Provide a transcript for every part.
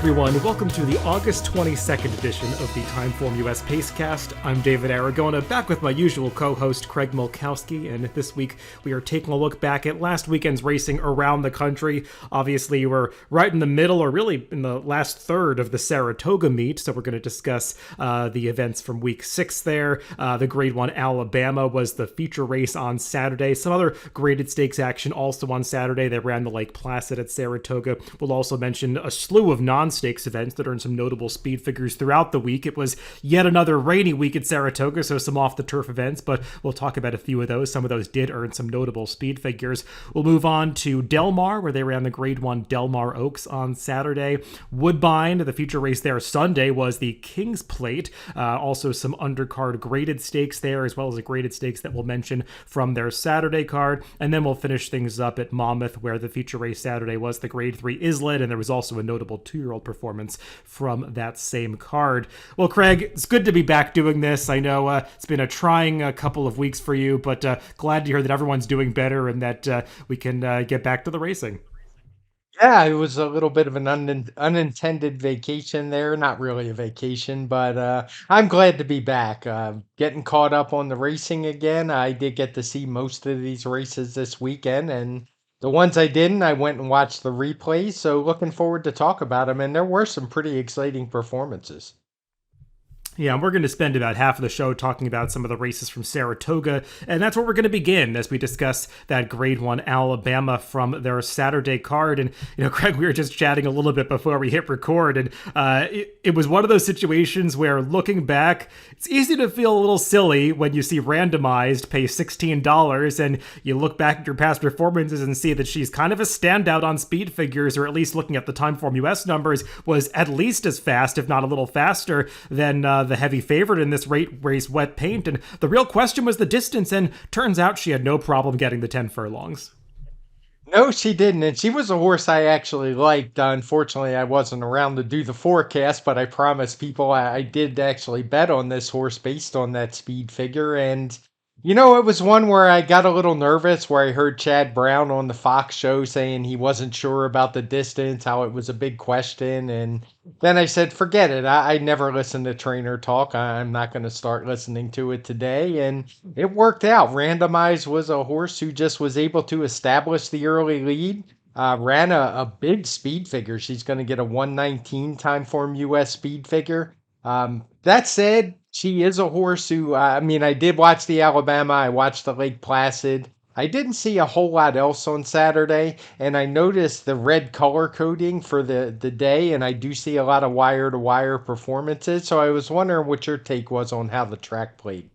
everyone. Welcome to the August 22nd edition of the TimeformUS Pacecast. I'm David Aragona, back with my usual co-host Craig Mulkowski, and this week we are taking a look back at last weekend's racing around the country. Obviously, we're right in the middle, or really in the last third of the Saratoga meet, so we're going to discuss the events from week 6 there. The Grade 1 Alabama was the feature race on Saturday. Some other graded stakes action also on Saturday. They ran the Lake Placid at Saratoga. We'll also mention a slew of non-stakes events that earned some notable speed figures throughout the week. It was yet another rainy week at Saratoga, so some off-the-turf events, but we'll talk about a few of those. Some of those did earn some notable speed figures. We'll move on to Del Mar, where they ran the Grade 1 Del Mar Oaks on Saturday. Woodbine, the feature race there Sunday, was the King's Plate. Also some undercard graded stakes there, as well as a graded stakes that we'll mention from their Saturday card. And then we'll finish things up at Monmouth, where the feature race Saturday was the Grade 3 Islet, and there was also a notable 2-year-old performance from that same card. Well, Craig, it's good to be back doing this. I know it's been a trying couple of weeks for you, but glad to hear that everyone's doing better and that we can get back to the racing. Yeah, it was a little bit of an unintended vacation there. Not really a vacation, but I'm glad to be back. Getting caught up on the racing again. I did get to see most of these races this weekend, and the ones I didn't, I went and watched the replays. So looking forward to talk about them. And there were some pretty exciting performances. Yeah, and we're going to spend about half of the show talking about some of the races from Saratoga, and that's where we're going to begin as we discuss that Grade 1 Alabama from their Saturday card. And, Craig, we were just chatting a little bit before we hit record, and it was one of those situations where, looking back, it's easy to feel a little silly when you see Randomized pay $16, and you look back at your past performances and see that she's kind of a standout on speed figures, or at least looking at the TimeformUS numbers, was at least as fast, if not a little faster, than the heavy favorite in this race, Wet Paint. And the real question was the distance, and turns out she had no problem getting the 10 furlongs. No, she didn't. And she was a horse I actually liked. Unfortunately, I wasn't around to do the forecast, but I promised people I did actually bet on this horse based on that speed figure. And it was one where I got a little nervous where I heard Chad Brown on the Fox show saying he wasn't sure about the distance, how it was a big question. And then I said, forget it. I never listen to trainer talk. I'm not going to start listening to it today. And it worked out. Randomized was a horse who just was able to establish the early lead. Ran a big speed figure. She's going to get a 119 TimeformUS speed figure. That said, she is a horse who, I did watch the Alabama, I watched the Lake Placid. I didn't see a whole lot else on Saturday, and I noticed the red color coding for the day, and I do see a lot of wire-to-wire performances, so I was wondering what your take was on how the track played.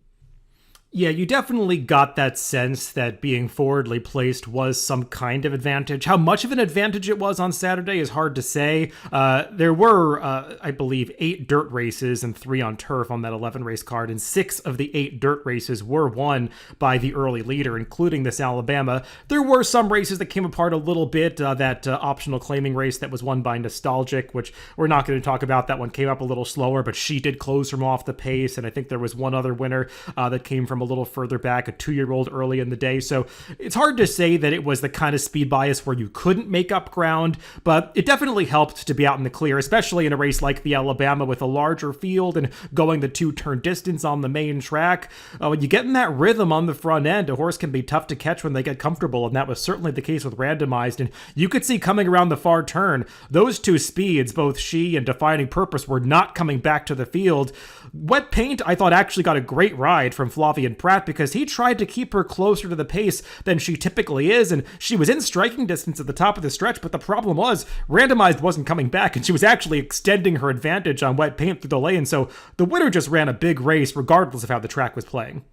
Yeah, you definitely got that sense that being forwardly placed was some kind of advantage. How much of an advantage it was on Saturday is hard to say. There were, I believe, 8 dirt races and 3 on turf on that 11 race card, and 6 of the 8 dirt races were won by the early leader, including this Alabama. There were some races that came apart a little bit. That optional claiming race that was won by Nostalgic, which we're not going to talk about. That one came up a little slower, but she did close from off the pace, and I think there was one other winner that came from a little further back, a 2-year-old early in the day. So it's hard to say that it was the kind of speed bias where you couldn't make up ground, but it definitely helped to be out in the clear, especially in a race like the Alabama with a larger field and going the 2-turn distance on the main track. When you get in that rhythm on the front end, a horse can be tough to catch when they get comfortable, and that was certainly the case with Randomized. And you could see coming around the far turn, those 2 speeds, both she and Defining Purpose, were not coming back to the field. Wet Paint, I thought, actually got a great ride from Flavian Pratt because he tried to keep her closer to the pace than she typically is, and she was in striking distance at the top of the stretch, but the problem was Randomized wasn't coming back, and she was actually extending her advantage on Wet Paint through the lane, so the winner just ran a big race regardless of how the track was playing.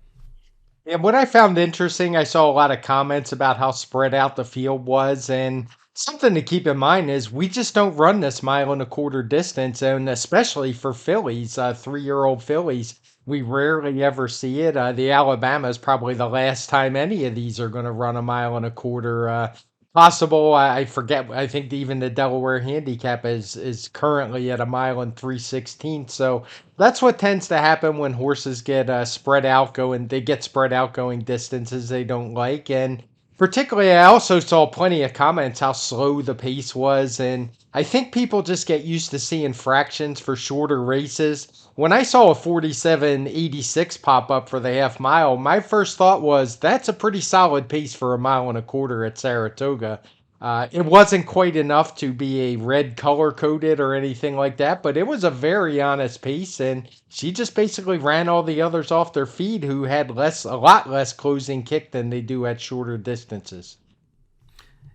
Yeah, what I found interesting, I saw a lot of comments about how spread out the field was, and something to keep in mind is we just don't run this mile and a quarter distance, and especially for fillies, 3-year-old fillies, we rarely ever see it. The Alabama is probably the last time any of these are going to run a mile and a quarter. Possible, I forget. I think even the Delaware handicap is currently at a mile and 3/16. So that's what tends to happen when horses get spread out going. They get spread out going distances they don't like, and Particularly, I also saw plenty of comments how slow the pace was, and I think people just get used to seeing fractions for shorter races. When I saw a 47.86 pop up for the half mile, my first thought was that's a pretty solid pace for a mile and a quarter at Saratoga. It wasn't quite enough to be a red color coded or anything like that, but it was a very honest pace, and she just basically ran all the others off their feet who had a lot less closing kick than they do at shorter distances.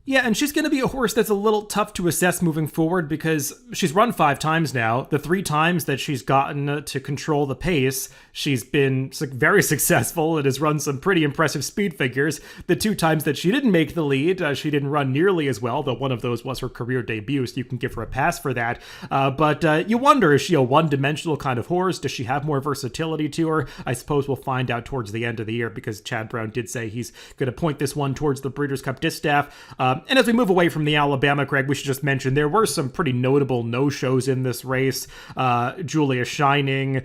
Yeah, and she's going to be a horse that's a little tough to assess moving forward because she's run 5 times now. The 3 times that she's gotten to control the pace, she's been very successful and has run some pretty impressive speed figures. The 2 times that she didn't make the lead, she didn't run nearly as well, though one of those was her career debut, so you can give her a pass for that. But you wonder, is she a one-dimensional kind of horse? Does she have more versatility to her? I suppose we'll find out towards the end of the year because Chad Brown did say he's going to point this one towards the Breeders' Cup Distaff. And as we move away from the Alabama, Greg, we should just mention there were some pretty notable no-shows in this race. Julia Shining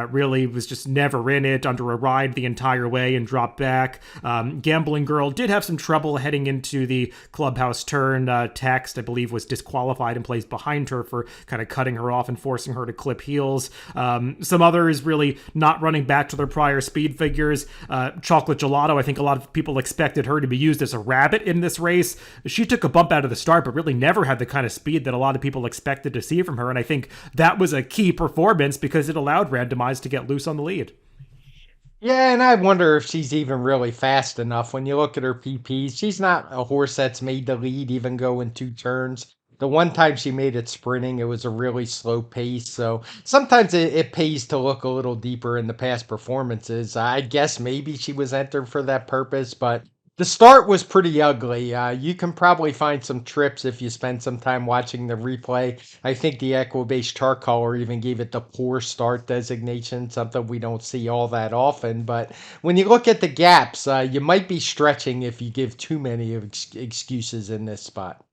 really was just never in it, under a ride the entire way and dropped back. Gambling Girl did have some trouble heading into the clubhouse turn. Text, I believe, was disqualified and placed behind her for kind of cutting her off and forcing her to clip heels. Some others really not running back to their prior speed figures. Chocolate Gelato, I think a lot of people expected her to be used as a rabbit in this race. She took a bump out of the start, but really never had the kind of speed that a lot of people expected to see from her. And I think that was a key performance because it allowed Randomized to get loose on the lead. Yeah, and I wonder if she's even really fast enough. When you look at her PPs, she's not a horse that's made the lead even go in 2 turns. The one time she made it sprinting, it was a really slow pace. So sometimes it pays to look a little deeper in the past performances. I guess maybe she was entered for that purpose, but the start was pretty ugly. You can probably find some trips if you spend some time watching the replay. I think the Equibase chart caller even gave it the poor start designation, something we don't see all that often. But when you look at the gaps, you might be stretching if you give too many excuses in this spot.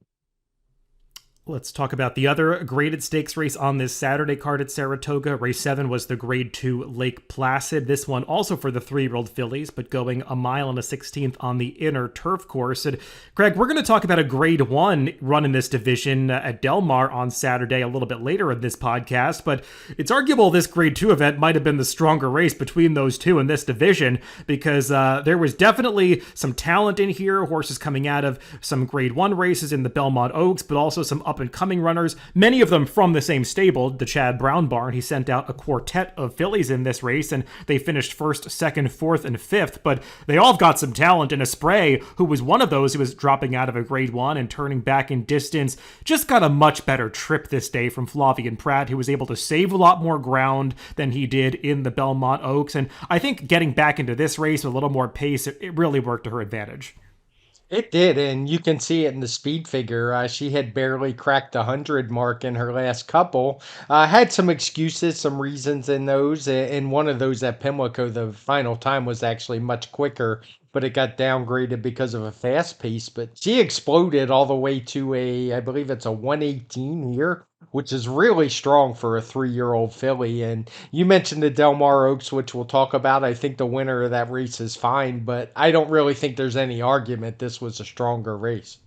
Let's talk about the other graded stakes race on this Saturday card at Saratoga. Race 7 was the Grade 2 Lake Placid. This one also for the 3-year-old fillies, but going a mile and a 16th on the inner turf course. And Greg, we're going to talk about a Grade 1 run in this division at Del Mar on Saturday a little bit later in this podcast, but it's arguable this Grade 2 event might have been the stronger race between those two in this division because there was definitely some talent in here, horses coming out of some Grade 1 races in the Belmont Oaks, but also some up-and-coming runners, many of them from the same stable, the Chad Brown barn. He sent out a quartet of fillies in this race, and they finished first, second, fourth, and fifth, but they all have got some talent. And Espray, who was one of those who was dropping out of a Grade 1 and turning back in distance, just got a much better trip this day from Flavian Pratt, who was able to save a lot more ground than he did in the Belmont Oaks. And I think getting back into this race with a little more pace, it really worked to her advantage. It did, and you can see it in the speed figure. She had barely cracked the 100 mark in her last couple. Had some excuses, some reasons in those. In one of those at Pimlico, the final time was actually much quicker, but it got downgraded because of a fast pace. But she exploded all the way to I believe it's a 118 here, which is really strong for a 3-year-old filly. And you mentioned the Del Mar Oaks, which we'll talk about. I think the winner of that race is fine, but I don't really think there's any argument this was a stronger race.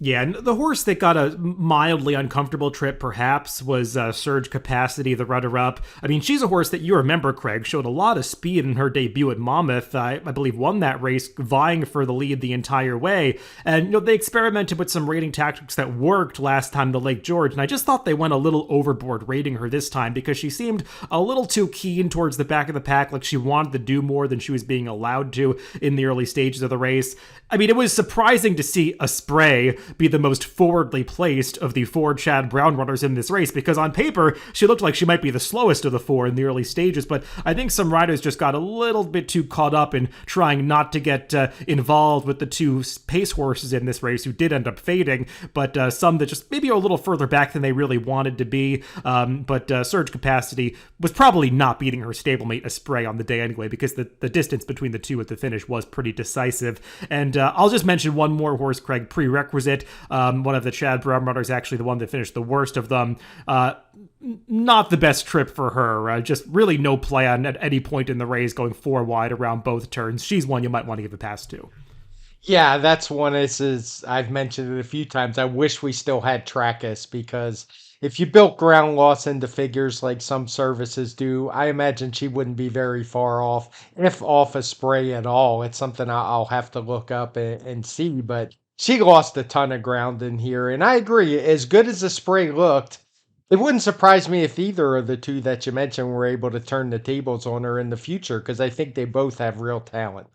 Yeah, and the horse that got a mildly uncomfortable trip, perhaps, was Surge Capacity, the runner-up. I mean, she's a horse that you remember, Craig, showed a lot of speed in her debut at Monmouth. I believe won that race, vying for the lead the entire way. And they experimented with some rating tactics that worked last time to Lake George, and I just thought they went a little overboard rating her this time because she seemed a little too keen towards the back of the pack, like she wanted to do more than she was being allowed to in the early stages of the race. I mean, it was surprising to see Espray be the most forwardly placed of the 4 Chad Brown runners in this race, because on paper, she looked like she might be the slowest of the 4 in the early stages, but I think some riders just got a little bit too caught up in trying not to get involved with the 2 pace horses in this race who did end up fading, but some that just maybe are a little further back than they really wanted to be. But Surge Capacity was probably not beating her stablemate Espray on the day anyway, because the distance between the 2 at the finish was pretty decisive. And I'll just mention one more horse, Craig, Prerequisite. One of the Chad Brown runners, actually the one that finished the worst of them. Not the best trip for her. Just really no plan at any point in the race, going 4 wide around both turns. She's one you might want to give a pass to. Yeah, that's one. This is I've mentioned it a few times. I wish we still had Trackus because if you built ground loss into figures like some services do, I imagine she wouldn't be very far off, if off a spray at all. It's something I'll have to look up and see, but she lost a ton of ground in here, and I agree. As good as the spray looked, it wouldn't surprise me if either of the two that you mentioned were able to turn the tables on her in the future because I think they both have real talent.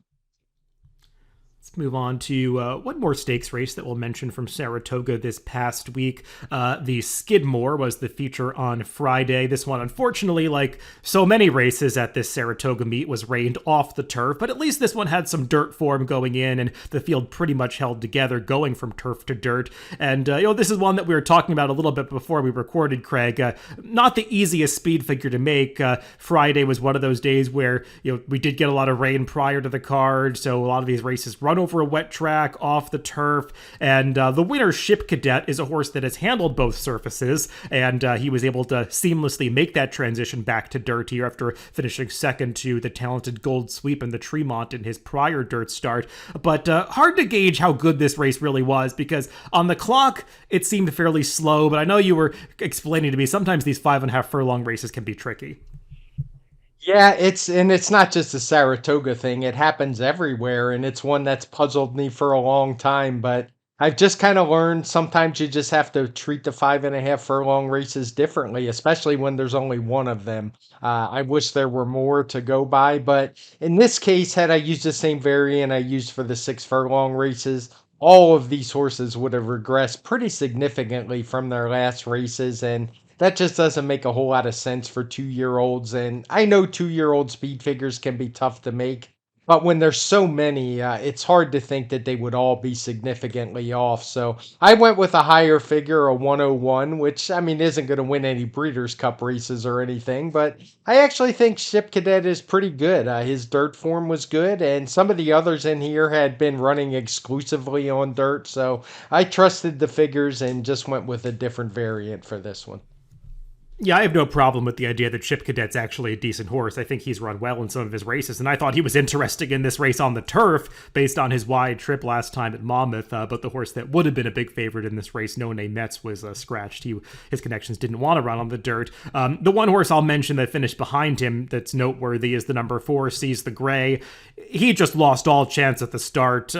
Let's move on to one more stakes race that we'll mention from Saratoga this past week. The Skidmore was the feature on Friday. This one, unfortunately, like so many races at this Saratoga meet, was rained off the turf, but at least this one had some dirt form going in, and the field pretty much held together going from turf to dirt. And, this is one that we were talking about a little bit before we recorded, Craig. Not the easiest speed figure to make. Friday was one of those days where, we did get a lot of rain prior to the card, so a lot of these races run over a wet track, off the turf, and the winner, Ship Cadet, is a horse that has handled both surfaces, and he was able to seamlessly make that transition back to dirt here after finishing second to the talented Gold Sweep in the Tremont in his prior dirt start. But hard to gauge how good this race really was, because on the clock, it seemed fairly slow, but I know you were explaining to me sometimes these 5.5 furlong races can be tricky. Yeah, it's not just a Saratoga thing. It happens everywhere, and it's one that's puzzled me for a long time. But I've just kind of learned sometimes you just have to treat the 5.5 furlong races differently, especially when there's only one of them. I wish there were more to go by, but in this case, had I used the same variant I used for the 6 furlong races, all of these horses would have regressed pretty significantly from their last races, and that just doesn't make a whole lot of sense for 2 year olds. And I know 2 year old speed figures can be tough to make, but when there's so many, it's hard to think that they would all be significantly off. So I went with a higher figure, a 101, which I mean isn't going to win any Breeders' Cup races or anything, but I actually think Ship Cadet is pretty good. His dirt form was good, and some of the others in here had been running exclusively on dirt. So I trusted the figures and just went with a different variant for this one. Yeah, I have no problem with the idea that Ship Cadet's actually a decent horse. I think he's run well in some of his races, and I thought he was interesting in this race on the turf based on his wide trip last time at Monmouth. But the horse that would have been a big favorite in this race, No Name Metz, was scratched. His connections didn't want to run on the dirt. The one horse I'll mention that finished behind him that's noteworthy is the number 4, Seize the Gray. He just lost all chance at the start.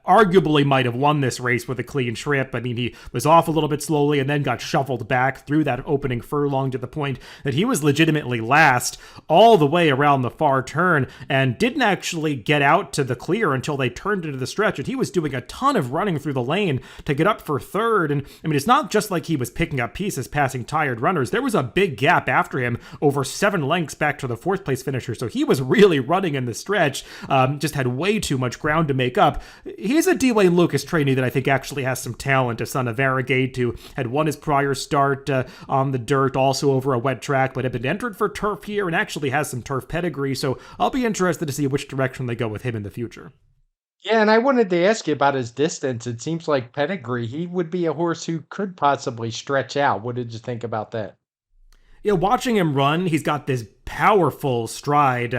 Arguably might have won this race with a clean trip. I mean, he was off a little bit slowly and then got shuffled back through that opening furlong to the point that he was legitimately last all the way around the far turn and didn't actually get out to the clear until they turned into the stretch. And he was doing a ton of running through the lane to get up for third. And I mean, it's not just like he was picking up pieces passing tired runners. There was a big gap after him, over 7 lengths back to the 4th place finisher. So he was really running in the stretch, just had way too much ground to make up. He's a D. Wayne Lucas trainee that I think actually has some talent. A son of Varigate, who had won his prior start on the dirt, also over a wet track, but had been entered for turf here and actually has some turf pedigree. So I'll be interested to see which direction they go with him in the future. Yeah, and I wanted to ask you about his distance. It seems like pedigree, he would be a horse who could possibly stretch out. What did you think about that? Watching him run, he's got this powerful stride,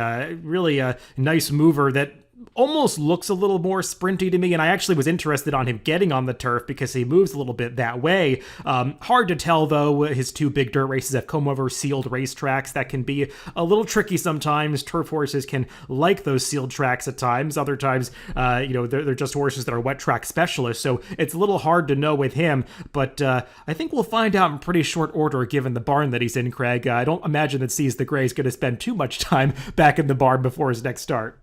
really a nice mover that almost looks a little more sprinty to me, and I actually was interested on him getting on the turf because he moves a little bit that way. Hard to tell, though. His 2 big dirt races have come over sealed racetracks. That can be a little tricky sometimes. Turf horses can like those sealed tracks at times. Other times, they're just horses that are wet track specialists, so it's a little hard to know with him, but I think we'll find out in pretty short order given the barn that he's in, Craig. I don't imagine that Seize the Gray is going to spend too much time back in the barn before his next start.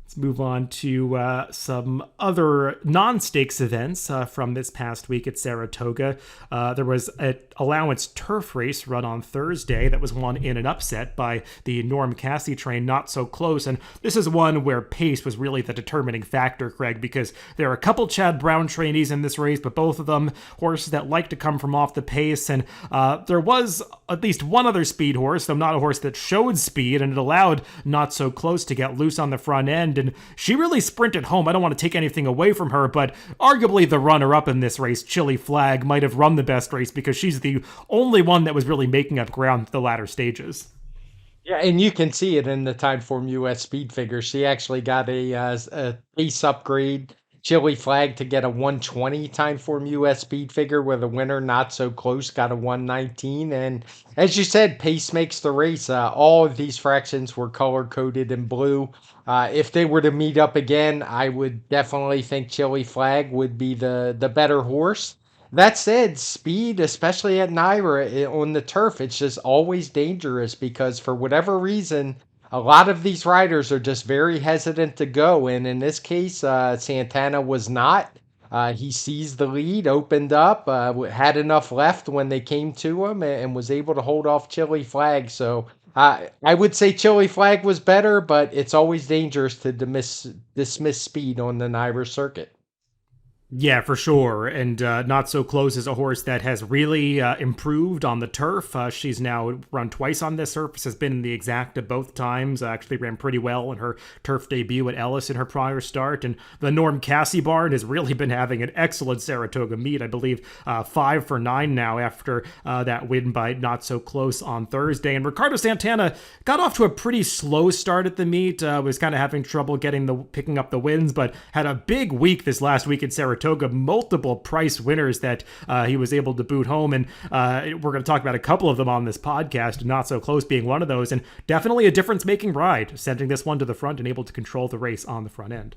Let's move on to some other non-stakes events from this past week at Saratoga. There was an allowance turf race run on Thursday that was won in an upset by the Norm Cassie train, Not So Close. And this is one where pace was really the determining factor, Craig, because there are a couple Chad Brown trainees in this race, but both of them horses that like to come from off the pace. And there was at least one other speed horse, though not a horse that showed speed, and it allowed Not So Close to get loose on the front end. And she really sprinted home. I don't want to take anything away from her, but arguably the runner-up in this race, Chili Flag, might have run the best race because she's the only one that was really making up ground at the latter stages. Yeah, and you can see it in the Timeform US speed figure. She actually got a pace upgrade Chili Flag to get a 120 Timeform US speed figure, where the winner, Not So Close, got a 119. And as you said, pace makes the race. All of these fractions were color coded in blue. If they were to meet up again, I would definitely think Chili Flag would be the better horse. That said, speed, especially at Naira on the turf, it's just always dangerous because for whatever reason, a lot of these riders are just very hesitant to go. And in this case, Santana was not. He seized the lead, opened up, had enough left when they came to him, and was able to hold off Chili Flag. So I would say Chili Flag was better, but it's always dangerous to dismiss speed on the Naira circuit. Yeah, for sure. And Not So Close is a horse that has really improved on the turf. She's now run twice on this surface, has been in the exacta both times. Actually ran pretty well in her turf debut at Ellis in her prior start. And the Norm Cassie barn has really been having an excellent Saratoga meet. I believe 5 for 9 now after that win by Not So Close on Thursday. And Ricardo Santana got off to a pretty slow start at the meet. Was kind of having trouble picking up the wins, but had a big week this last week at Saratoga. Multiple price winners that he was able to boot home. And we're going to talk about a couple of them on this podcast, Not So Close being one of those. And definitely a difference-making ride, sending this one to the front and able to control the race on the front end.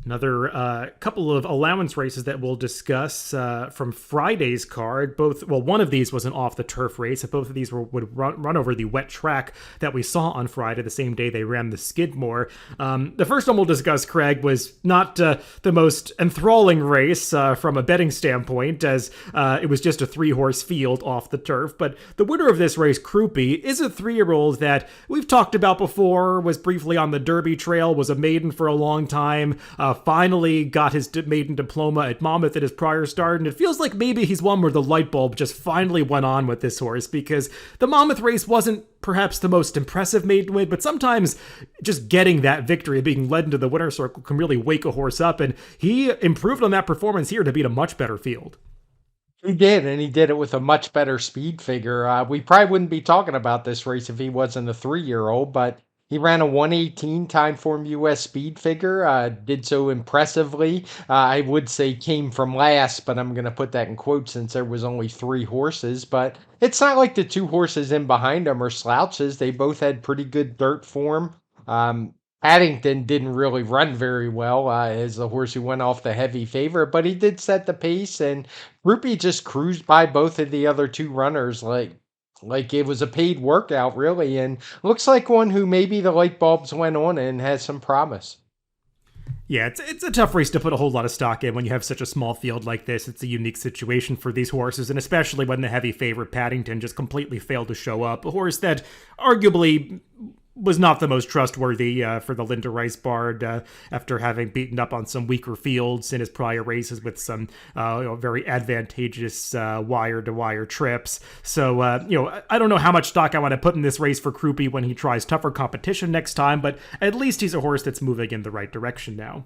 Another couple of allowance races that we'll discuss from Friday's card. One of these was an off-the-turf race. Both of these would run over the wet track that we saw on Friday, the same day they ran the Skidmore. The first one we'll discuss, Craig, was not the most enthralling race from a betting standpoint, as it was just a 3-horse field off the turf. But the winner of this race, Crouppy, is a 3-year-old that we've talked about before, was briefly on the Derby Trail, was a maiden for a long time, finally got his maiden diploma at Monmouth at his prior start, and it feels like maybe he's one where the light bulb just finally went on with this horse, because the Monmouth race wasn't perhaps the most impressive maiden win, but sometimes just getting that victory, being led into the winner's circle, can really wake a horse up, and he improved on that performance here to beat a much better field. He did, and he did it with a much better speed figure. We probably wouldn't be talking about this race if he wasn't a 3-year-old, but he ran a 118 Timeform US speed figure, did so impressively. I would say came from last, but I'm going to put that in quotes since there was only 3 horses. But it's not like the 2 horses in behind him are slouches. They both had pretty good dirt form. Paddington didn't really run very well as the horse who went off the heavy favorite, but he did set the pace, and Rupi just cruised by both of the other 2 runners like it was a paid workout, really, and looks like one who maybe the light bulbs went on and has some promise. Yeah, it's a tough race to put a whole lot of stock in when you have such a small field like this. It's a unique situation for these horses, and especially when the heavy favorite Paddington just completely failed to show up. A horse that arguably was not the most trustworthy for the Linda Rice Bard after having beaten up on some weaker fields in his prior races with some very advantageous wire-to-wire trips. So, I don't know how much stock I want to put in this race for Crouppy when he tries tougher competition next time, but at least he's a horse that's moving in the right direction now.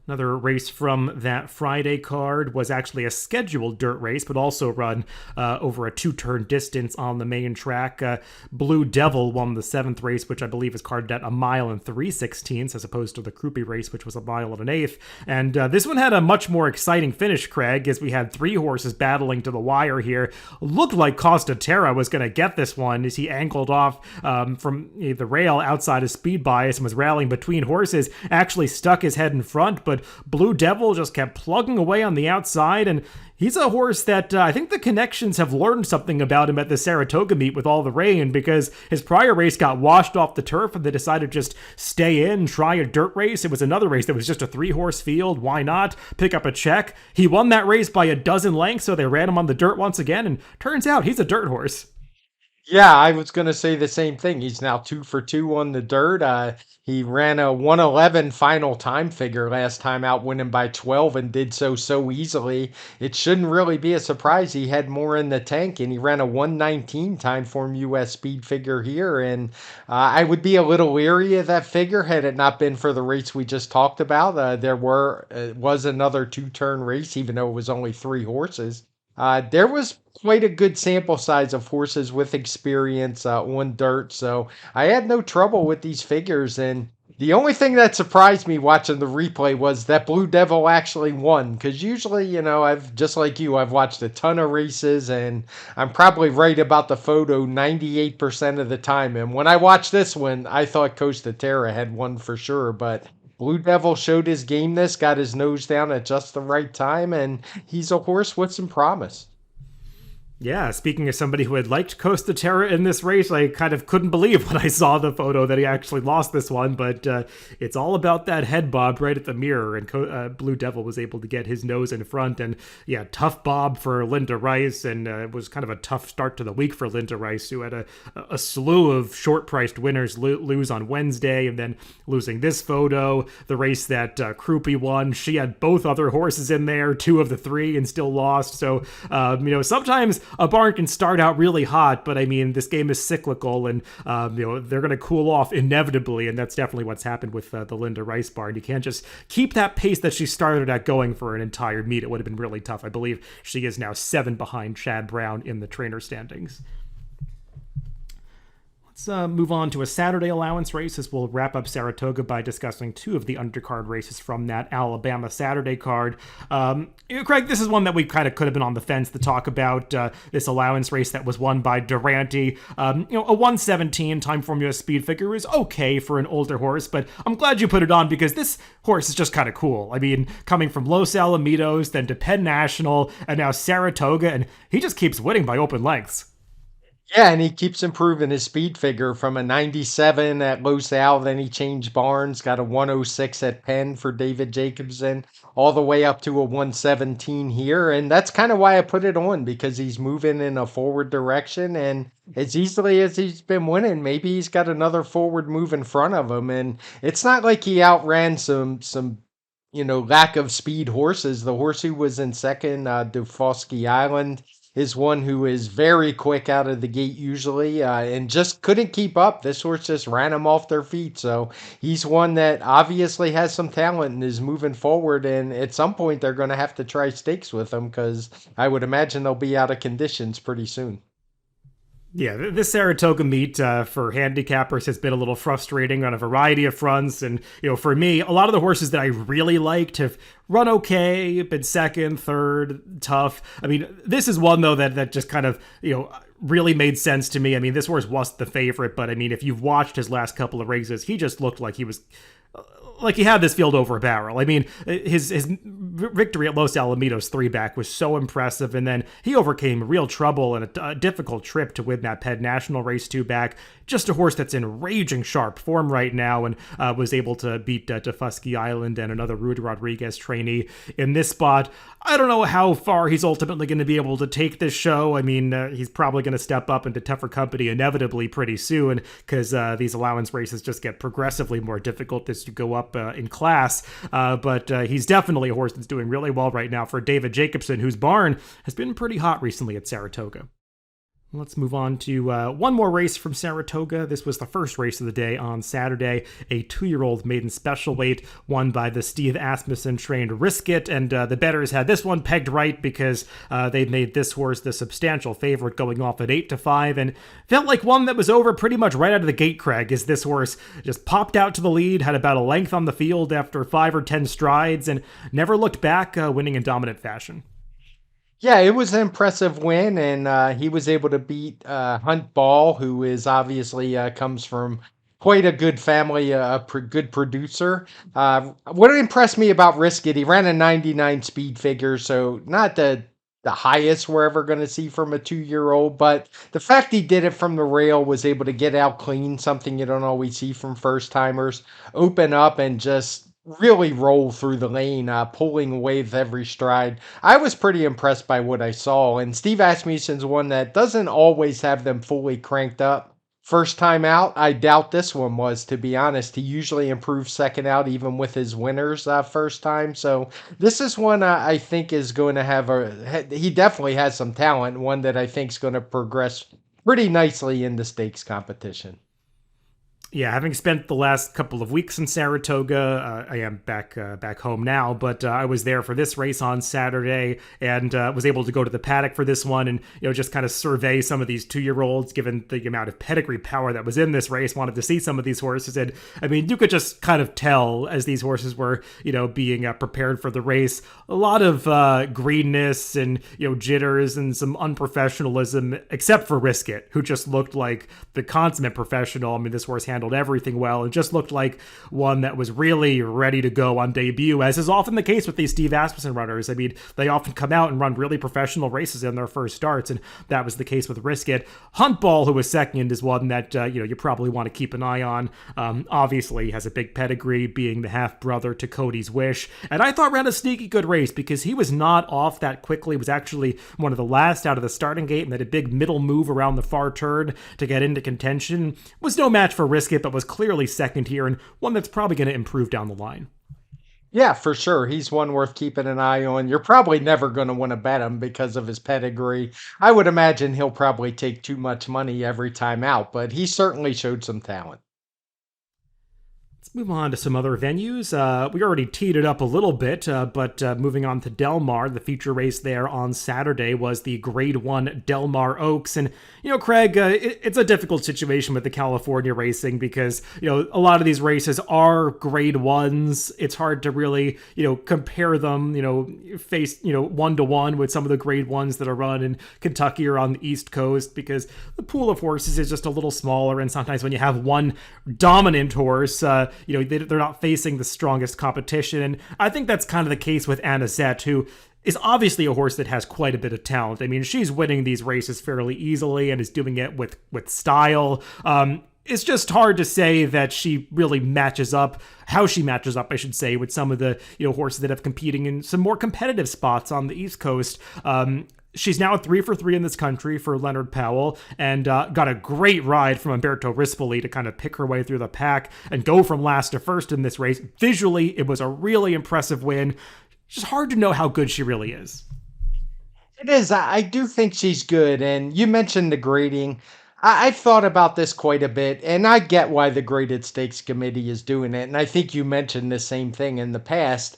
Another race from that Friday card was actually a scheduled dirt race, but also run over a 2-turn distance on the main track. Blue Devil won the 7th race, which I believe is carded at 1 mile and 3/16 as opposed to the Crouppy race, which was 1 mile and 1/8. And this one had a much more exciting finish, Craig, as we had 3 horses battling to the wire here. Looked like Costa Terra was going to get this one as he angled off from the rail outside his speed bias and was rallying between horses, actually stuck his head in front, but Blue Devil just kept plugging away on the outside, and he's a horse that I think the connections have learned something about him at the Saratoga meet with all the rain, because his prior race got washed off the turf and they decided to just stay in, try a dirt race. It was another race that was just a 3-horse field. Why not pick up a check? He won that race by a dozen lengths, so they ran him on the dirt once again, and turns out he's a dirt horse. Yeah, I was going to say the same thing. He's now 2 for 2 on the dirt. He ran a 111 final time figure last time out, winning by 12, and did so easily. It shouldn't really be a surprise. He had more in the tank, and he ran a 119 Timeform US speed figure here. And I would be a little leery of that figure had it not been for the race we just talked about. There was another 2-turn race, even though it was only 3 horses. There was quite a good sample size of horses with experience on dirt, so I had no trouble with these figures. And The only thing that surprised me watching the replay was that Blue Devil actually won. Because usually, I've just like you, I've watched a ton of races, and I'm probably right about the photo 98% of the time. And when I watched this one, I thought Costa Terra had won for sure. But Blue Devil showed his gameness, got his nose down at just the right time, and he's a horse with some promise. Yeah, speaking of somebody who had liked Costa Terra in this race, I kind of couldn't believe when I saw the photo that he actually lost this one, but it's all about that head bob right at the mirror, and Blue Devil was able to get his nose in front, and yeah, tough bob for Linda Rice, and it was kind of a tough start to the week for Linda Rice, who had a slew of short-priced winners lose on Wednesday, and then losing this photo, the race that Krupe won. She had both other horses in there, two of the three, and still lost, so, sometimes a barn can start out really hot, but I mean, this game is cyclical, and they're going to cool off inevitably, and that's definitely what's happened with the Linda Rice barn. You can't just keep that pace that she started at going for an entire meet. It would have been really tough. I believe she is now 7 behind Chad Brown in the trainer standings. Let's move on to a Saturday allowance race, as we'll wrap up Saratoga by discussing two of the undercard races from that Alabama Saturday card. Craig, this is one that we kind of could have been on the fence to talk about, this allowance race that was won by Durante. A 117 TimeformUS speed figure is okay for an older horse, but I'm glad you put it on because this horse is just kind of cool. I mean, coming from Los Alamitos, then to Penn National, and now Saratoga, and he just keeps winning by open lengths. Yeah, and he keeps improving his speed figure from a 97 at Los Al, then he changed barns, got a 106 at Penn for David Jacobson, all the way up to a 117 here. And that's kind of why I put it on, because he's moving in a forward direction. And as easily as he's been winning, maybe he's got another forward move in front of him. And it's not like he outran some lack of speed horses. The horse who was in second, Dufosky Island, is one who is very quick out of the gate usually, and just couldn't keep up. This horse just ran them off their feet. So he's one that obviously has some talent and is moving forward. And at some point, they're going to have to try stakes with him because I would imagine they'll be out of conditions pretty soon. Yeah, this Saratoga meet for handicappers has been a little frustrating on a variety of fronts. And, for me, a lot of the horses that I really liked have run okay, been second, third, tough. I mean, this is one, though, that just kind of, really made sense to me. I mean, this horse wasn't the favorite, but I mean, if you've watched his last couple of races, he just looked like he was like he had this field over a barrel. I mean, his victory at Los Alamitos 3-back was so impressive, and then he overcame real trouble and a difficult trip to win that Penn National race 2-back. Just a horse that's in raging sharp form right now, and was able to beat Dufosky Island and another Rudy Rodriguez trainee in this spot. I don't know how far he's ultimately going to be able to take this show. I mean, he's probably going to step up into tougher company inevitably pretty soon, because these allowance races just get progressively more difficult as you go up in class. But he's definitely a horse that's doing really well right now for David Jacobson, whose barn has been pretty hot recently at Saratoga. Let's move on to one more race from Saratoga. This was the first race of the day on Saturday, a 2-year-old maiden special weight won by the Steve Asmussen-trained Risk It, and the bettors had this one pegged right because they made this horse the substantial favorite going off at 8-5, and felt like one that was over pretty much right out of the gate, Craig, as this horse just popped out to the lead, had about a length on the field after 5 or 10 strides, and never looked back, winning in dominant fashion. Yeah, it was an impressive win, and he was able to beat Hunt Ball, who is obviously comes from quite a good family, good producer. What impressed me about Risk It, he ran a 99 speed figure, so not the highest we're ever going to see from a 2-year-old, but the fact he did it from the rail, was able to get out clean, something you don't always see from first timers, open up and just really roll through the lane, pulling away with every stride. I was pretty impressed by what I saw, and Steve Asmussen's one that doesn't always have them fully cranked up. First time out, I doubt this one was, to be honest. He usually improves second out, even with his winners first time. So this is one I think is going to have he definitely has some talent, one that I think is going to progress pretty nicely in the stakes competition. Yeah, having spent the last couple of weeks in Saratoga, I am back home now. But I was there for this race on Saturday, and was able to go to the paddock for this one, and just kind of survey some of these 2-year-olds. Given the amount of pedigree power that was in this race, wanted to see some of these horses, and I mean, you could just kind of tell as these horses were being prepared for the race, a lot of greenness and jitters and some unprofessionalism, except for Risk It, who just looked like the consummate professional. I mean, this horse handled everything well and just looked like one that was really ready to go on debut, as is often the case with these Steve Asmussen runners. I mean, they often come out and run really professional races in their first starts, and that was the case with Risk It. Huntball, who was second, is one that you probably want to keep an eye on. Obviously, he has a big pedigree, being the half-brother to Cody's Wish, and I thought ran a sneaky good race because he was not off that quickly. He was actually one of the last out of the starting gate and had a big middle move around the far turn to get into contention. Was no match for Risk It, but was clearly second here, and one that's probably going to improve down the line. Yeah, for sure. He's one worth keeping an eye on. You're probably never going to want to bet him because of his pedigree. I would imagine he'll probably take too much money every time out, but he certainly showed some talent. Let's move on to some other venues. We already teed it up a little bit, but moving on to Del Mar, the feature race there on Saturday was the Grade 1 Del Mar Oaks. And, Craig, it's a difficult situation with the California racing because, a lot of these races are Grade 1s. It's hard to really, compare them, face, 1-to-1 with some of the Grade 1s that are run in Kentucky or on the East Coast, because the pool of horses is just a little smaller. And sometimes when you have one dominant horse, they're not facing the strongest competition. And I think that's kind of the case with Anisette, who is obviously a horse that has quite a bit of talent. I mean, she's winning these races fairly easily and is doing it with style. It's just hard to say that she really matches up, how she matches up, I should say, with some of the horses that have competing in some more competitive spots on the East Coast. She's now 3 for 3 in this country for Leonard Powell, and got a great ride from Umberto Rispoli to kind of pick her way through the pack and go from last to first in this race. Visually, it was a really impressive win. It's just hard to know how good she really is. It is. I do think she's good. And you mentioned the grading. I've thought about this quite a bit, and I get why the Graded Stakes Committee is doing it. And I think you mentioned the same thing in the past.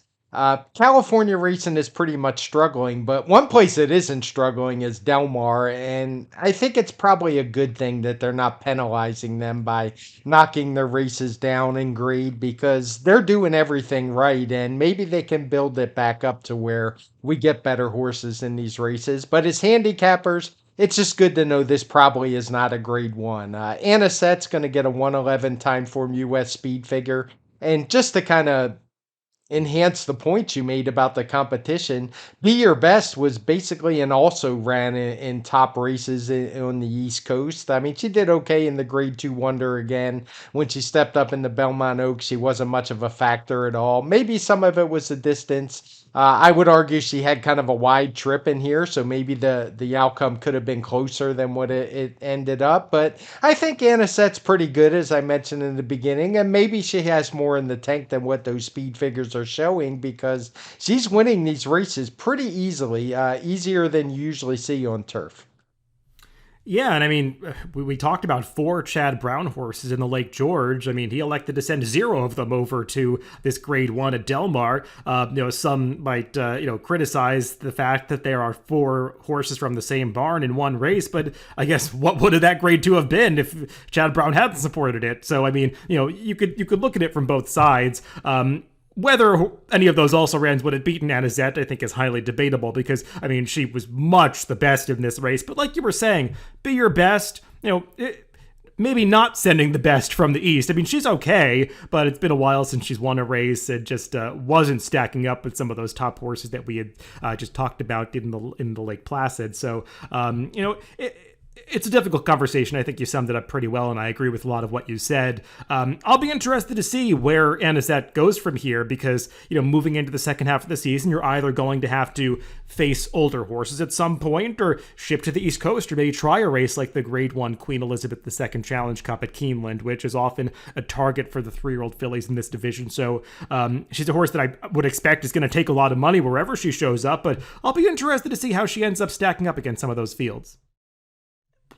California racing is pretty much struggling, but one place that isn't struggling is Del Mar, and I think it's probably a good thing that they're not penalizing them by knocking their races down in grade because they're doing everything right, and maybe they can build it back up to where we get better horses in these races. But as handicappers, it's just good to know this probably is not a grade 1. Anisette's going to get a 111 Timeform US speed figure, and just to kind of enhance the points you made about the competition. Be Your Best was basically and also ran in top races on the East Coast. I mean, she did okay in the Grade 2 Wonder again. When she stepped up in the Belmont Oaks, she wasn't much of a factor at all. Maybe some of it was the distance. I would argue she had kind of a wide trip in here, so maybe the outcome could have been closer than what it ended up. But I think Anisette's pretty good, as I mentioned in the beginning, and maybe she has more in the tank than what those speed figures are showing because she's winning these races pretty easily, easier than you usually see on turf. Yeah, and I mean, we talked about 4 Chad Brown horses in the Lake George. I mean, he elected to send 0 of them over to this Grade 1 at Del Mar. Some might, criticize the fact that there are 4 horses from the same barn in one race, but I guess what would that Grade 2 have been if Chad Brown hadn't supported it? So, I mean, you could look at it from both sides. Whether any of those also rans would have beaten Anisette, I think is highly debatable because, I mean, she was much the best in this race. But like you were saying, Be Your Best, maybe not sending the best from the East. I mean, she's okay, but it's been a while since she's won a race and just wasn't stacking up with some of those top horses that we had just talked about in the Lake Placid. So, it's a difficult conversation. I think you summed it up pretty well, and I agree with a lot of what you said. I'll be interested to see where Anisette goes from here because, moving into the second half of the season, you're either going to have to face older horses at some point or ship to the East Coast or maybe try a race like the Grade 1 Queen Elizabeth II Challenge Cup at Keeneland, which is often a target for the 3-year-old fillies in this division. So she's a horse that I would expect is going to take a lot of money wherever she shows up, but I'll be interested to see how she ends up stacking up against some of those fields.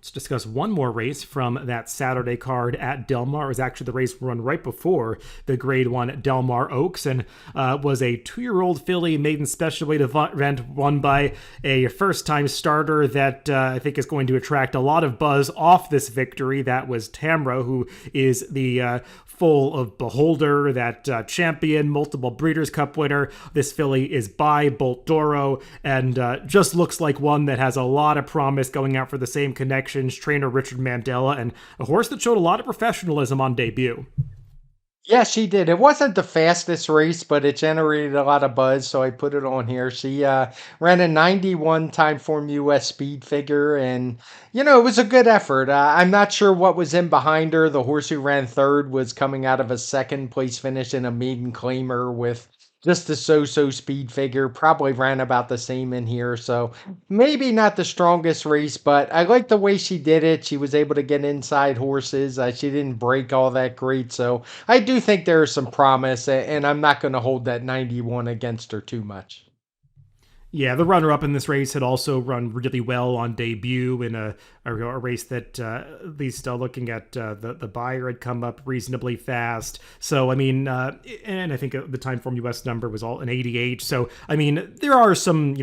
Let's discuss one more race from that Saturday card at Del Mar. It was actually the race run right before the Grade 1 Del Mar Oaks, and was a 2-year-old filly maiden special weight event won by a first-time starter that I think is going to attract a lot of buzz off this victory. That was Tamra, who is the full of Beholder, that champion, multiple Breeders' Cup winner. This filly is by Bolt Doro, and just looks like one that has a lot of promise going out for the same connections. Trainer Richard Mandela, and a horse that showed a lot of professionalism on debut. Yeah, she did. It wasn't the fastest race, but it generated a lot of buzz, so I put it on here. She ran a 91 TimeformUS speed figure, and it was a good effort. I'm not sure what was in behind her. The horse who ran third was coming out of a second place finish in a maiden claimer with just a so-so speed figure. Probably ran about the same in here, so maybe not the strongest race, but I like the way she did it. She was able to get inside horses. She didn't break all that great, so I do think there is some promise, and I'm not going to hold that 91 against her too much. Yeah, the runner-up in this race had also run really well on debut in a race that, at least looking at the buyer, had come up reasonably fast. So, I mean, and I think the TimeformUS number was all an 88. So, I mean, there are some,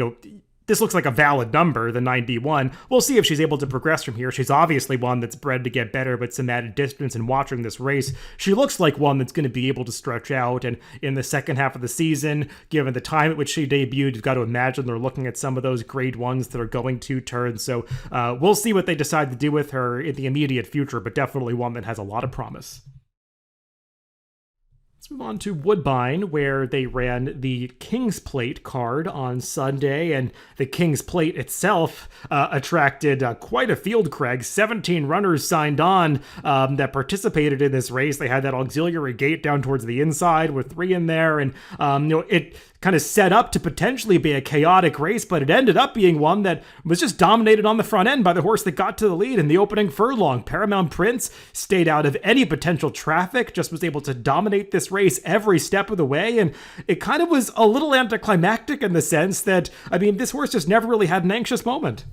this looks like a valid number, the 91. We'll see if she's able to progress from here. She's obviously one that's bred to get better, but some added distance in watching this race. She looks like one that's going to be able to stretch out. And in the second half of the season, given the time at which she debuted, you've got to imagine they're looking at some of those grade ones that are going to turn. So we'll see what they decide to do with her in the immediate future, but definitely one that has a lot of promise. Let's move on to Woodbine, where they ran the King's Plate card on Sunday, and the King's Plate itself attracted quite a field, Craig. 17 runners signed on that participated in this race. They had that auxiliary gate down towards the inside with 3 in there, and it kind of set up to potentially be a chaotic race, but it ended up being one that was just dominated on the front end by the horse that got to the lead in the opening furlong. Paramount Prince stayed out of any potential traffic, just was able to dominate this race every step of the way, and it kind of was a little anticlimactic in the sense that, I mean, this horse just never really had an anxious moment.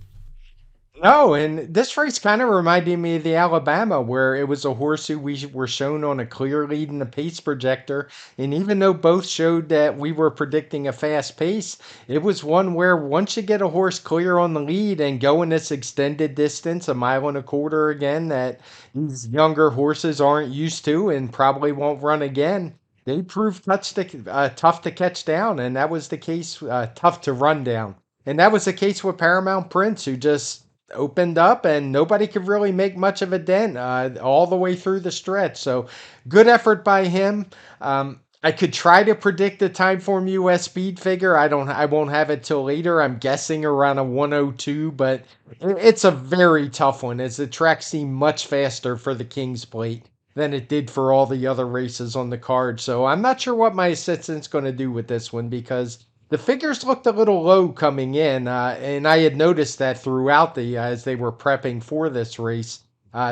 No, and this race kind of reminded me of the Alabama, where it was a horse who we were shown on a clear lead in the pace projector. And even though both showed that we were predicting a fast pace, it was one where once you get a horse clear on the lead and go in this extended distance, 1.25 miles again, that these younger horses aren't used to and probably won't run again, they prove tough to catch down. And that was the case, tough to run down. And that was the case with Paramount Prince, who just opened up and nobody could really make much of a dent all the way through the stretch. So good effort by him. I could try to predict the TimeformUS speed figure. I won't have it till later. I'm guessing around a 102, but it's a very tough one as the track seemed much faster for the King's Plate than it did for all the other races on the card. So I'm not sure what my assistant's going to do with this one, because the figures looked a little low coming in, and I had noticed that throughout as they were prepping for this race.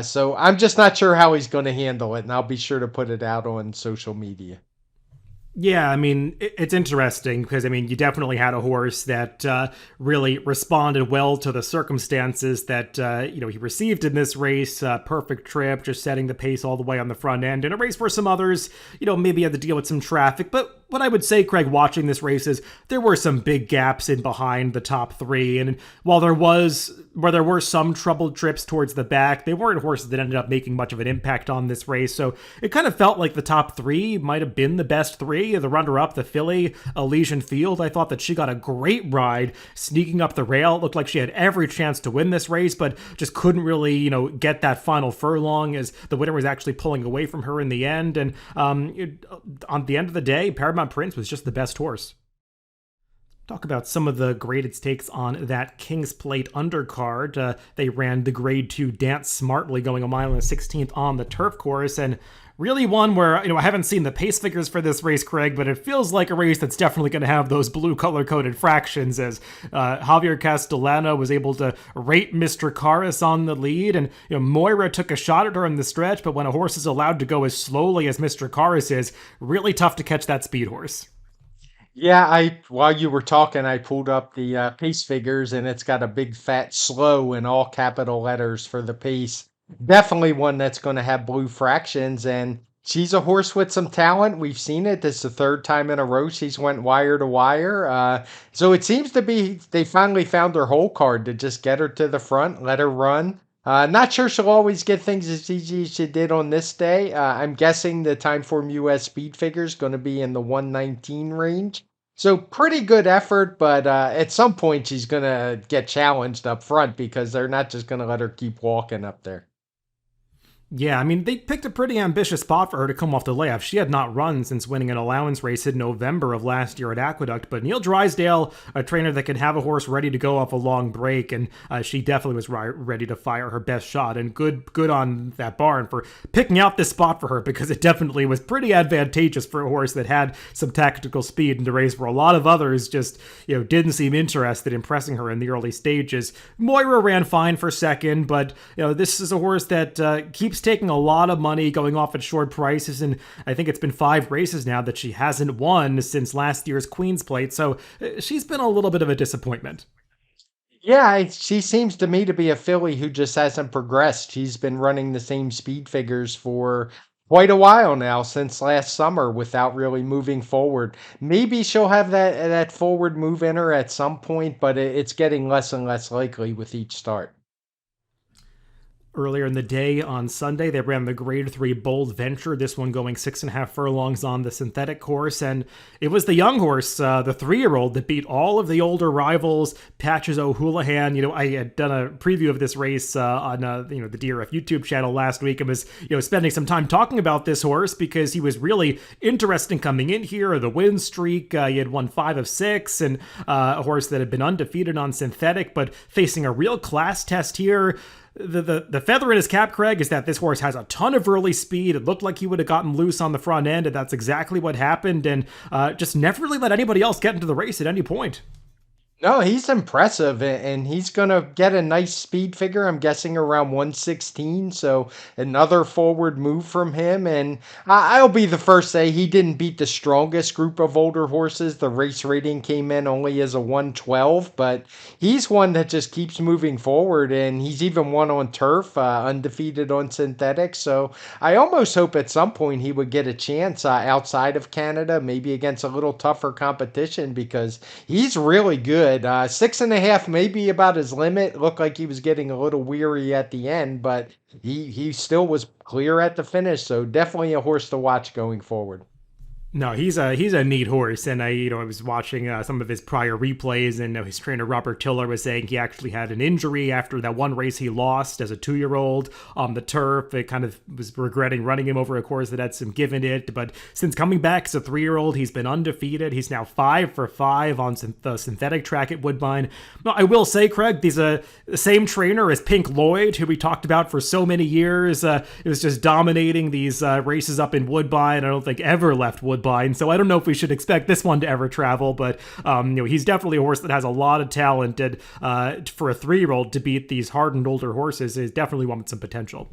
So I'm just not sure how he's going to handle it, and I'll be sure to put it out on social media. Yeah, I mean, it's interesting because, I mean, you definitely had a horse that really responded well to the circumstances that, he received in this race. Perfect trip, just setting the pace all the way on the front end. In a race where some others, maybe had to deal with some traffic. But what I would say, Craig, watching this race is there were some big gaps in behind the top 3. And while there were some troubled trips towards the back, they weren't horses that ended up making much of an impact on this race. So it kind of felt like the top 3 might have been the best 3. The runner-up, the filly, Elysian Field, I thought that she got a great ride, sneaking up the rail. It looked like she had every chance to win this race, but just couldn't really, get that final furlong as the winner was actually pulling away from her in the end. And on the end of the day, Paramount Prince was just the best horse. Talk about some of the graded stakes on that King's Plate undercard. They ran the grade 2 Dance Smartly, going 1.16 miles on the turf course, and really one where, I haven't seen the pace figures for this race, Craig, but it feels like a race that's definitely going to have those blue color-coded fractions, as Javier Castellano was able to rate Mr. Caris on the lead, and Moira took a shot at her in the stretch, but when a horse is allowed to go as slowly as Mr. Caris is, really tough to catch that speed horse. Yeah, I while you were talking, I pulled up the pace figures, and it's got a big fat slow in all capital letters for the pace. Definitely one that's going to have blue fractions, and she's a horse with some talent. We've seen it. This is the third time in a row she's went wire to wire. So it seems to be they finally found her hole card to just get her to the front, let her run. Not sure she'll always get things as easy as she did on this day. I'm guessing the Timeform US speed figure is going to be in the 119 range. So pretty good effort, but at some point she's gonna get challenged up front because they're not just gonna let her keep walking up there. Yeah, I mean, they picked a pretty ambitious spot for her to come off the layoff. She had not run since winning an allowance race in November of last year at Aqueduct, but Neil Drysdale, a trainer that can have a horse ready to go off a long break, and she definitely was ready to fire her best shot, and good on that barn for picking out this spot for her, because it definitely was pretty advantageous for a horse that had some tactical speed in the race where a lot of others just, didn't seem interested in pressing her in the early stages. Moira ran fine for second, but, this is a horse that keeps taking a lot of money, going off at short prices, and I think it's been 5 races now that she hasn't won since last year's Queen's Plate, so she's been a little bit of a disappointment. Yeah, she seems to me to be a filly who just hasn't progressed. She's been running the same speed figures for quite a while now, since last summer, without really moving forward. Maybe she'll have that forward move in her at some point, but it's getting less and less likely with each start. Earlier in the day on Sunday, they ran the Grade 3 Bold Venture, this one going 6.5 furlongs on the synthetic course. And it was the young horse, the 3-year-old, that beat all of the older rivals. Patches O'Houlihan, I had done a preview of this race on the DRF YouTube channel last week, and was spending some time talking about this horse because he was really interesting coming in here. The win streak, he had won 5 of 6, and a horse that had been undefeated on synthetic, but facing a real class test here. The feather in his cap, Craig, is that this horse has a ton of early speed. It looked like he would have gotten loose on the front end, and that's exactly what happened, and just never really let anybody else get into the race at any point. No, he's impressive, and he's gonna get a nice speed figure. I'm guessing around 116. So another forward move from him, and I'll be the first to say he didn't beat the strongest group of older horses. The race rating came in only as a 112, but he's one that just keeps moving forward, and he's even won on turf, undefeated on synthetic. So I almost hope at some point he would get a chance outside of Canada, maybe against a little tougher competition, because he's really good. 6.5 may be about his limit. Looked like he was getting a little weary at the end, but he still was clear at the finish. So definitely a horse to watch going forward. No, he's a neat horse, and I was watching some of his prior replays, and his trainer Robert Tiller was saying he actually had an injury after that one race he lost as a 2-year-old on the turf. It kind of was regretting running him over a course that had some give in it, but since coming back as a 3-year-old, he's been undefeated. He's now 5 for 5 on the synthetic track at Woodbine. Now, I will say, Craig, he's the same trainer as Pink Lloyd, who we talked about for so many years. It was just dominating these races up in Woodbine. I don't think ever left Woodbine. So I don't know if we should expect this one to ever travel, but he's definitely a horse that has a lot of talent, and for a 3-year-old to beat these hardened older horses is definitely one with some potential.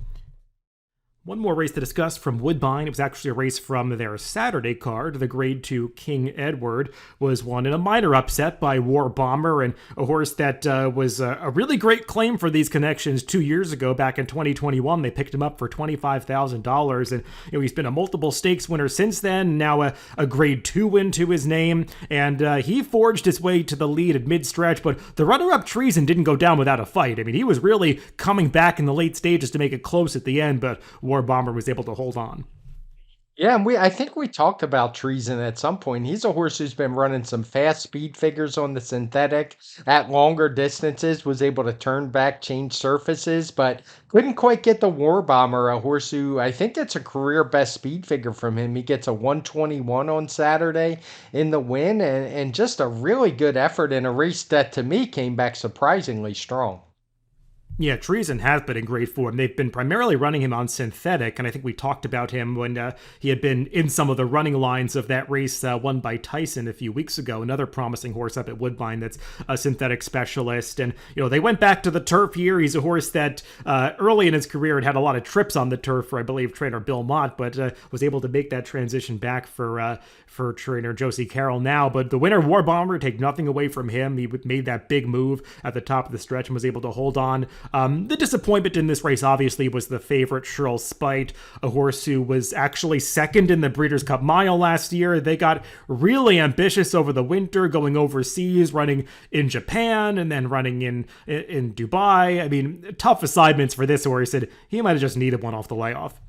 One more race to discuss from Woodbine. It was actually a race from their Saturday card. The Grade 2 King Edward was won in a minor upset by War Bomber, and a horse that was a really great claim for these connections 2 years ago. Back in 2021, they picked him up for $25,000, and he's been a multiple stakes winner since then. Now a Grade 2 win to his name, and he forged his way to the lead at mid-stretch, but the runner-up Treason didn't go down without a fight. I mean, he was really coming back in the late stages to make it close at the end, but War Bomber was able to hold on. Yeah, and I think we talked about Treason at some point. He's a horse who's been running some fast speed figures on the synthetic at longer distances, was able to turn back, change surfaces, but couldn't quite get the War Bomber, a horse who I think that's a career best speed figure from him. He gets a 121 on Saturday in the win, and just a really good effort in a race that to me came back surprisingly strong. Yeah, Treason has been in great form. They've been primarily running him on synthetic, and I think we talked about him when he had been in some of the running lines of that race won by Tyson a few weeks ago. Another promising horse up at Woodbine that's a synthetic specialist. And, they went back to the turf here. He's a horse that early in his career had a lot of trips on the turf for, I believe, trainer Bill Mott, but was able to make that transition back for trainer Josie Carroll now. But the winner, War Bomber, take nothing away from him. He made that big move at the top of the stretch and was able to hold on. The disappointment in this race, obviously, was the favorite, Shirl Spite, a horse who was actually second in the Breeders' Cup Mile last year. They got really ambitious over the winter, going overseas, running in Japan, and then running in Dubai. I mean, tough assignments for this horse, and he might have just needed one off the layoff.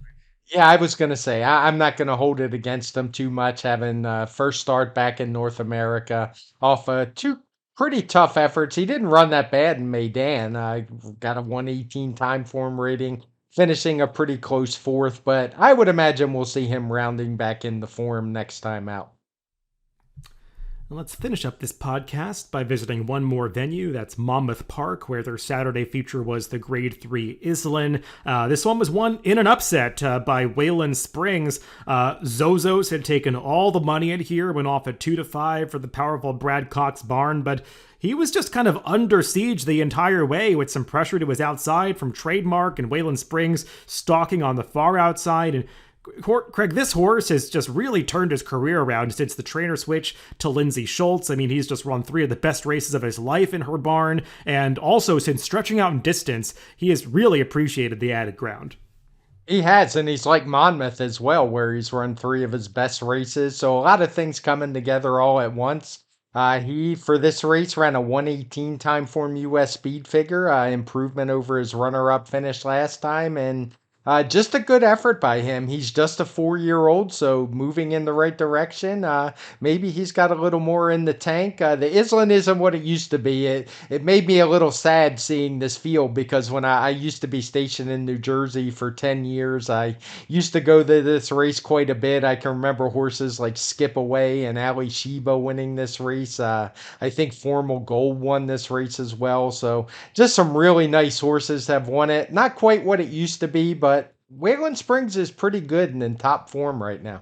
Yeah, I was gonna say I'm not gonna hold it against him too much, having first start back in North America off two pretty tough efforts. He didn't run that bad in Maidan. Got a 118 time form rating, finishing a pretty close fourth. But I would imagine we'll see him rounding back in the form next time out. Let's finish up this podcast by visiting one more venue. That's Monmouth Park, where their Saturday feature was the Grade 3 Islin. This one was won in an upset by Wayland Springs. Zozos had taken all the money in here, went off at 2-5 for the powerful Brad Cox barn, but he was just kind of under siege the entire way with some pressure to his outside from Trademark and Wayland Springs stalking on the far outside. And Craig, this horse has just really turned his career around since the trainer switch to Lindsay Schultz. I mean, he's just run 3 of the best races of his life in her barn. And also, since stretching out in distance, he has really appreciated the added ground. He has, and he's like Monmouth as well, where he's run 3 of his best races. So a lot of things coming together all at once. He, for this race, ran a 118 Timeform US speed figure, improvement over his runner-up finish last time, and just a good effort by him. He's just a 4-year-old, so moving in the right direction. Maybe he's got a little more in the tank. The Islin isn't what it used to be. It made me a little sad seeing this field because when I used to be stationed in New Jersey for 10 years, I used to go to this race quite a bit. I can remember horses like Skip Away and Ali Sheba winning this race. I think Formal Gold won this race as well. So just some really nice horses have won it. Not quite what it used to be, but Wayland Springs is pretty good and in top form right now.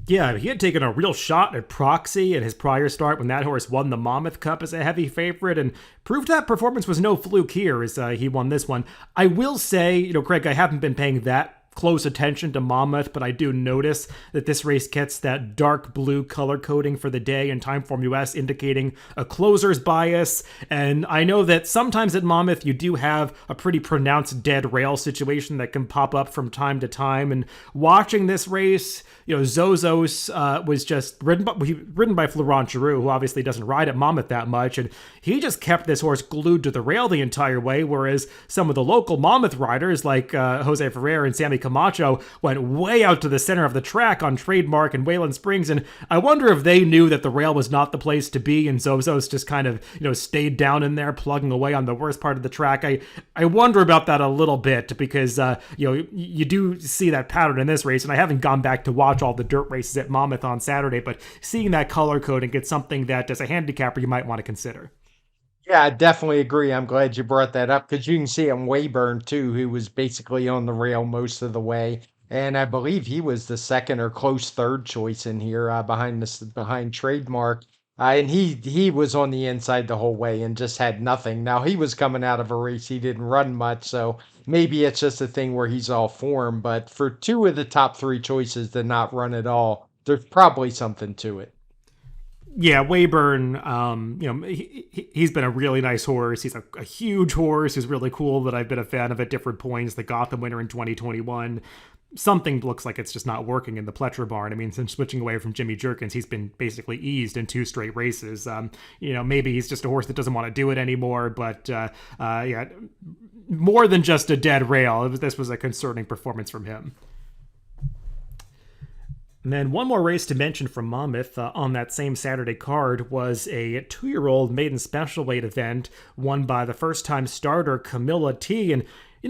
Yeah, he had taken a real shot at Proxy in his prior start when that horse won the Monmouth Cup as a heavy favorite and proved that performance was no fluke here as he won this one. I will say, Craig, I haven't been paying that close attention to Monmouth, but I do notice that this race gets that dark blue color coding for the day in Timeform US, indicating a closer's bias. And I know that sometimes at Monmouth you do have a pretty pronounced dead rail situation that can pop up from time to time. And watching this race, Zozos was just ridden by Florent Giroux, who obviously doesn't ride at Monmouth that much, and he just kept this horse glued to the rail the entire way, whereas some of the local Monmouth riders like Jose Ferrer and Sammy Camacho went way out to the center of the track on Trademark and Wayland Springs, and I wonder if they knew that the rail was not the place to be, and Zozos just kind of, stayed down in there plugging away on the worst part of the track. I wonder about that a little bit because, you do see that pattern in this race, and I haven't gone back to watch all the dirt races at Monmouth on Saturday, but seeing that color coding, it's something that as a handicapper you might want to consider. Yeah, I definitely agree. I'm glad you brought that up because you can see in Wayburn too, who was basically on the rail most of the way. And I believe he was the second or close third choice in here behind Trademark. And he was on the inside the whole way and just had nothing. Now he was coming out of a race he didn't run much, so maybe it's just a thing where he's all form. But for 2 of the top 3 choices to not run at all, there's probably something to it. Yeah, Wayburn, he's been a really nice horse. He's a huge horse who's really cool that I've been a fan of at different points. The Gotham winner in 2021. Something looks like it's just not working in the Pletcher barn. I mean, since switching away from Jimmy Jerkins, he's been basically eased in 2 straight races. Maybe he's just a horse that doesn't want to do it anymore, but yeah, more than just a dead rail. This was a concerning performance from him. And then one more race to mention from Monmouth on that same Saturday card was a 2-year-old maiden special weight event won by the first-time starter Camilla T. And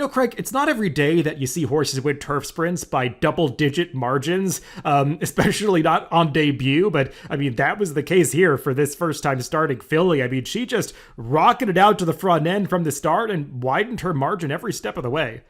Craig, it's not every day that you see horses win turf sprints by double-digit margins, especially not on debut. But, I mean, that was the case here for this first-time starting filly. I mean, she just rocketed out to the front end from the start and widened her margin every step of the way.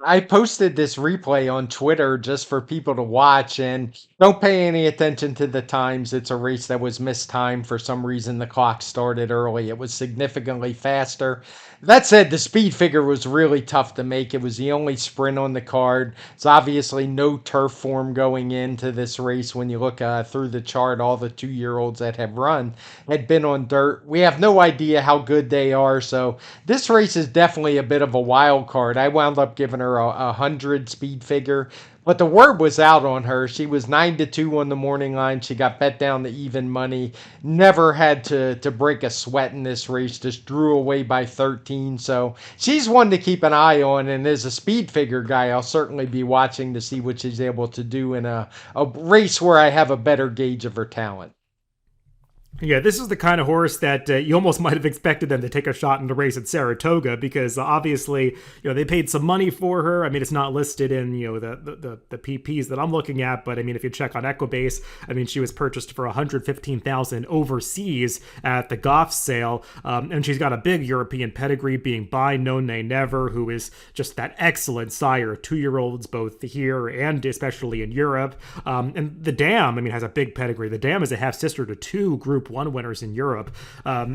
I posted this replay on Twitter just for people to watch, and don't pay any attention to the times. It's a race that was mistimed for some reason. The clock started early. It was significantly faster. That said, the speed figure was really tough to make. It was the only sprint on the card. It's obviously no turf form going into this race. When you look through the chart, all the 2-year-olds that have run had been on dirt. We have no idea how good they are, so this race is definitely a bit of a wild card. I wound up giving her a 100 speed figure, but the word was out on her. She was 9-2 on the morning line. She got bet down to even money. Never had to break a sweat in this race. Just drew away by 13. So she's one to keep an eye on. And as a speed figure guy, I'll certainly be watching to see what she's able to do in a race where I have a better gauge of her talent. Yeah, this is the kind of horse that you almost might have expected them to take a shot in the race at Saratoga because obviously, they paid some money for her. I mean, it's not listed in, the PPs that I'm looking at, but I mean, if you check on Equibase, I mean, she was purchased for $115,000 overseas at the Goff sale, and she's got a big European pedigree, being by No Nay Never, who is just that excellent sire of 2-year-olds both here and especially in Europe. And the Dam, I mean, has a big pedigree. The Dam is a half sister to 2 Group 1 winners in Europe.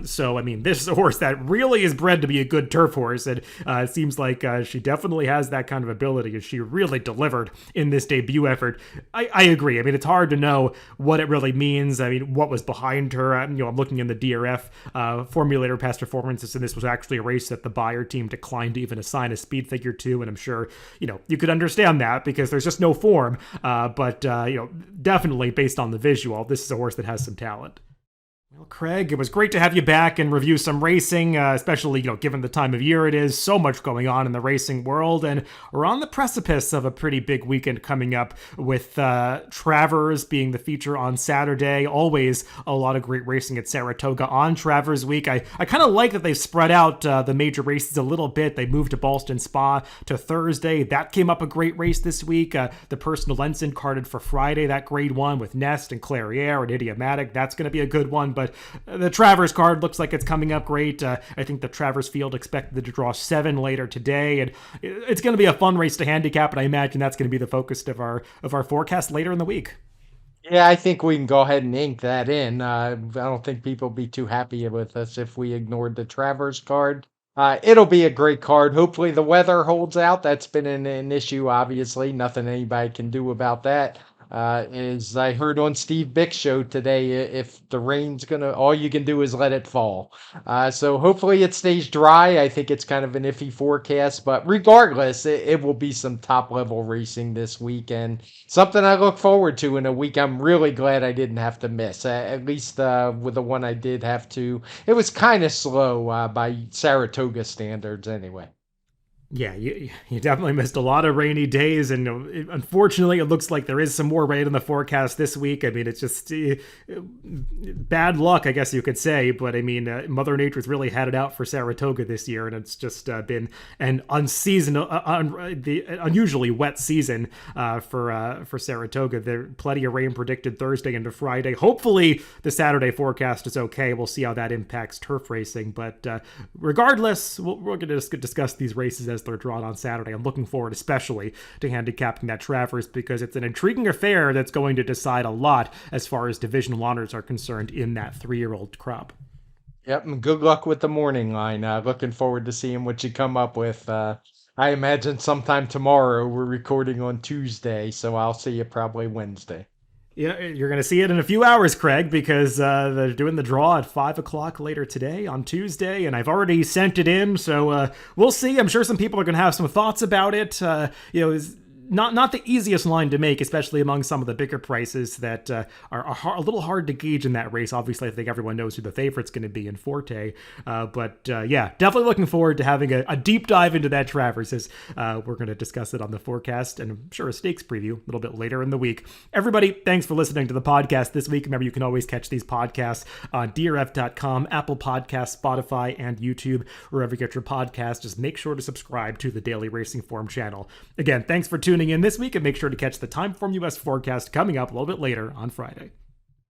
So, I mean, this is a horse that really is bred to be a good turf horse, and it seems like she definitely has that kind of ability, and she really delivered in this debut effort. I agree. I mean, it's hard to know what it really means. I mean, what was behind her. I'm looking in the DRF formulator past performances, and this was actually a race that the buyer team declined to even assign a speed figure to, and I'm sure, you could understand that because there's just no form. But definitely based on the visual, this is a horse that has some talent. Well, Craig, it was great to have you back and review some racing, especially, given the time of year it is. So much going on in the racing world, and we're on the precipice of a pretty big weekend coming up with Travers being the feature on Saturday. Always a lot of great racing at Saratoga on Travers Week. I kind of like that they've spread out the major races a little bit. They moved to Boston Spa to Thursday. That came up a great race this week. The Personal Ensign carded for Friday, that grade 1 with Nest and Clairiere and Idiomatic. That's going to be a good one, but the Travers card looks like it's coming up great. I think the Travers field expected to draw 7 later today, and it's going to be a fun race to handicap, and I imagine that's going to be the focus of our forecast later in the week. Yeah, I think we can go ahead and ink that in. I don't think people will be too happy with us if we ignored the Travers card. It'll be a great card. Hopefully the weather holds out. That's been an issue, obviously. Nothing anybody can do about that. As I heard on Steve Bick's show today, if the rain's all you can do is let it fall. So hopefully it stays dry. I think it's kind of an iffy forecast, but regardless, it will be some top level racing this week and something I look forward to in a week I'm really glad I didn't have to miss. At least with the one I did have to. It was kind of slow by Saratoga standards anyway. Yeah, you definitely missed a lot of rainy days, and unfortunately, it looks like there is some more rain in the forecast this week. I mean, it's just bad luck, I guess you could say. But I mean, Mother Nature's really had it out for Saratoga this year, and it's just been an unusually wet season for Saratoga. There plenty of rain predicted Thursday into Friday. Hopefully, the Saturday forecast is okay. We'll see how that impacts turf racing. But regardless, we're going to discuss these races as they're drawn on Saturday. I'm looking forward especially to handicapping that Travers because it's an intriguing affair that's going to decide a lot as far as divisional honors are concerned in that 3-year-old crop. Yep, and good luck with the morning line. Looking forward to seeing what you come up with. I imagine sometime tomorrow. We're recording on Tuesday, so I'll see you probably Wednesday. Yeah, you're going to see it in a few hours, Craig, because they're doing the draw at 5 o'clock later today on Tuesday, and I've already sent it in, so we'll see. I'm sure some people are going to have some thoughts about it. not the easiest line to make, especially among some of the bigger prices that are a little hard to gauge in that race. Obviously, I think everyone knows who the favorite's going to be in Forte. But yeah, definitely looking forward to having a deep dive into that Travers, as we're going to discuss it on the forecast and I'm sure a stakes preview a little bit later in the week. Everybody, thanks for listening to the podcast this week. Remember, you can always catch these podcasts on DRF.com, Apple Podcasts, Spotify, and YouTube, wherever you get your podcast. Just make sure to subscribe to the Daily Racing Form channel. Again, thanks for tuning in this week, and make sure to catch the TimeformUS forecast coming up a little bit later on Friday.